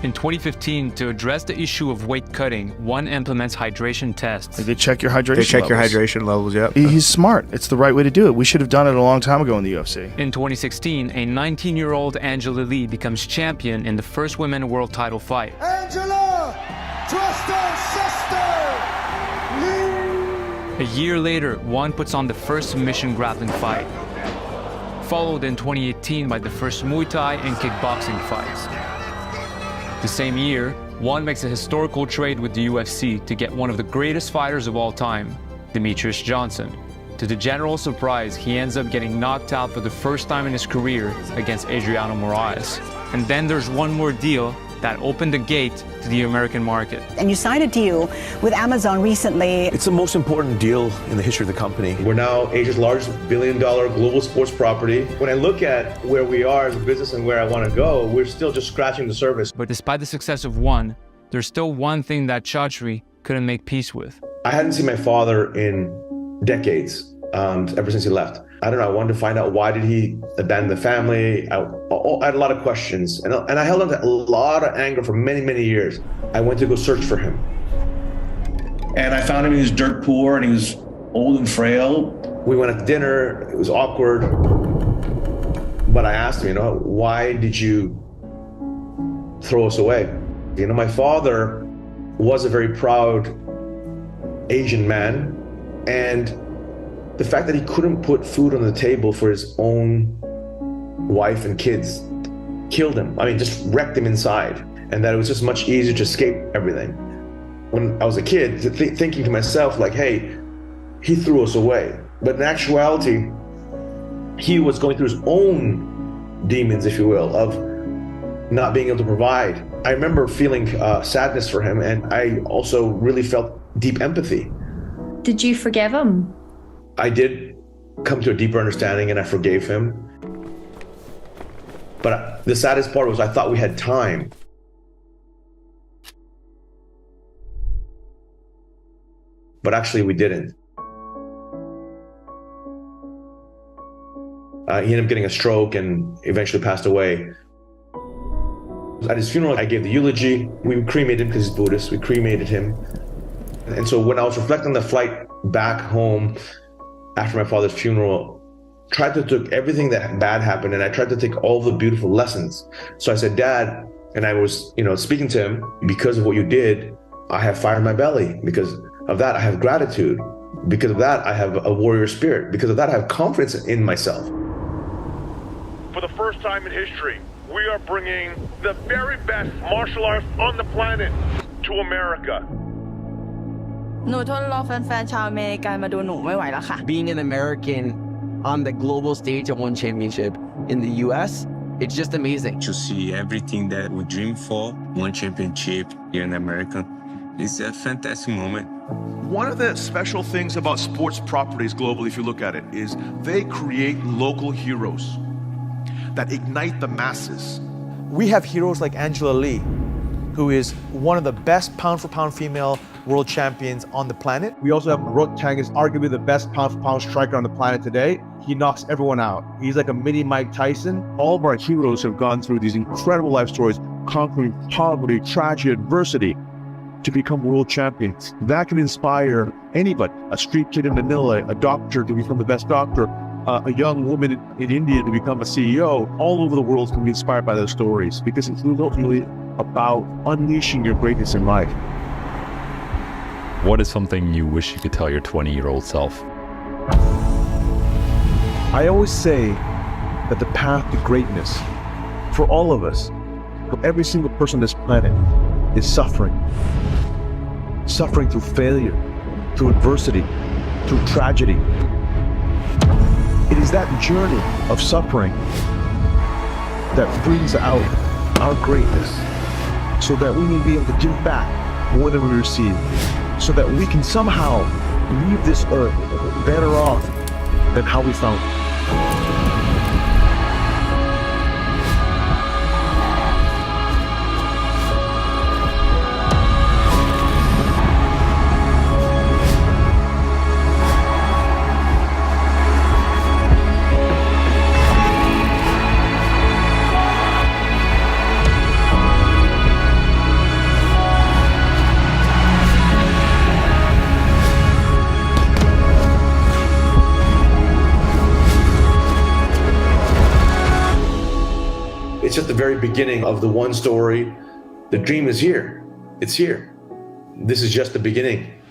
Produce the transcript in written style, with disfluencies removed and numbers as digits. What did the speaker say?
In 2015, to address the issue of weight cutting, one implements hydration tests. They check your hydration levels. They check your hydration levels, yep. He's smart. It's the right way to do it. We should have done it a long time ago in the UFC. In 2016, a 19-year-old Angela Lee becomes champion in the first women's world title fight. Angela, Twister sister, Lee. A year later, One puts on the first submission grappling fight, followed in 2018 by the first Muay Thai and kickboxing fights. The same year, One makes a historical trade with the UFC to get one of the greatest fighters of all time, Demetrius Johnson. To the general surprise, he ends up getting knocked out for the first time in his career against Adriano Moraes. And then there's one more deal that opened the gate to the American market. And you signed a deal with Amazon recently. It's the most important deal in the history of the company. We're now Asia's largest billion-dollar global sports property. When I look at where we are as a business and where I want to go, we're still just scratching the surface. But despite the success of One, there's still one thing that Chatri couldn't make peace with. I hadn't seen my father in decades, ever since he left. I don't know, I wanted to find out why did he abandon the family. I had a lot of questions, and I held on to a lot of anger for many, many years. I went to go search for him. And I found him, he was dirt poor and he was old and frail. We went out to dinner, it was awkward. But I asked him, why did you throw us away? My father was a very proud Asian man, and the fact that he couldn't put food on the table for his own wife and kids killed him. Just wrecked him inside. And that it was just much easier to escape everything. When I was a kid, thinking to myself, hey, he threw us away. But in actuality, he was going through his own demons, if you will, of not being able to provide. I remember feeling sadness for him, and I also really felt deep empathy. Did you forgive him? I did come to a deeper understanding, and I forgave him. But the saddest part was I thought we had time. But actually we didn't. He ended up getting a stroke and eventually passed away. At his funeral, I gave the eulogy. We cremated him because he's Buddhist. We cremated him. And so when I was reflecting on the flight back home after my father's funeral, tried to take everything that bad happened, and I tried to take all the beautiful lessons. So I said, Dad, and I was, speaking to him, because of what you did, I have fire in my belly. Because of that, I have gratitude. Because of that, I have a warrior spirit. Because of that, I have confidence in myself. For the first time in history, we are bringing the very best martial arts on the planet to America. หนูทนรอแฟนๆชาวอเมริกันมาดูหนูไม่ไหวแล้วค่ะ Being an American on the global stage of one championship in the US, it's just amazing. To see everything that we dream for, one championship here in America, it's a fantastic moment. One of the special things about sports properties globally, if you look at it, is they create local heroes that ignite the masses. We have heroes like Angela Lee, who is one of the best pound-for-pound female world champions on the planet. We also have Rook Tang, is arguably the best pound-for-pound striker on the planet today. He knocks everyone out. He's like a mini Mike Tyson. All of our heroes have gone through these incredible life stories, conquering poverty, tragedy, adversity, to become world champions. That can inspire anybody, a street kid in Manila, a doctor to become the best doctor, a young woman in India to become a CEO. All over the world can be inspired by those stories, because it's really about unleashing your greatness in life. What is something you wish you could tell your 20-year-old self? I always say that the path to greatness, for all of us, for every single person on this planet, is suffering. Suffering through failure, through adversity, through tragedy. It is that journey of suffering that brings out our greatness, so that we may be able to give back more than we receive, so that we can somehow leave this earth better off than how we found it. It's just the very beginning of the one story. The dream is here. It's here. This is just the beginning.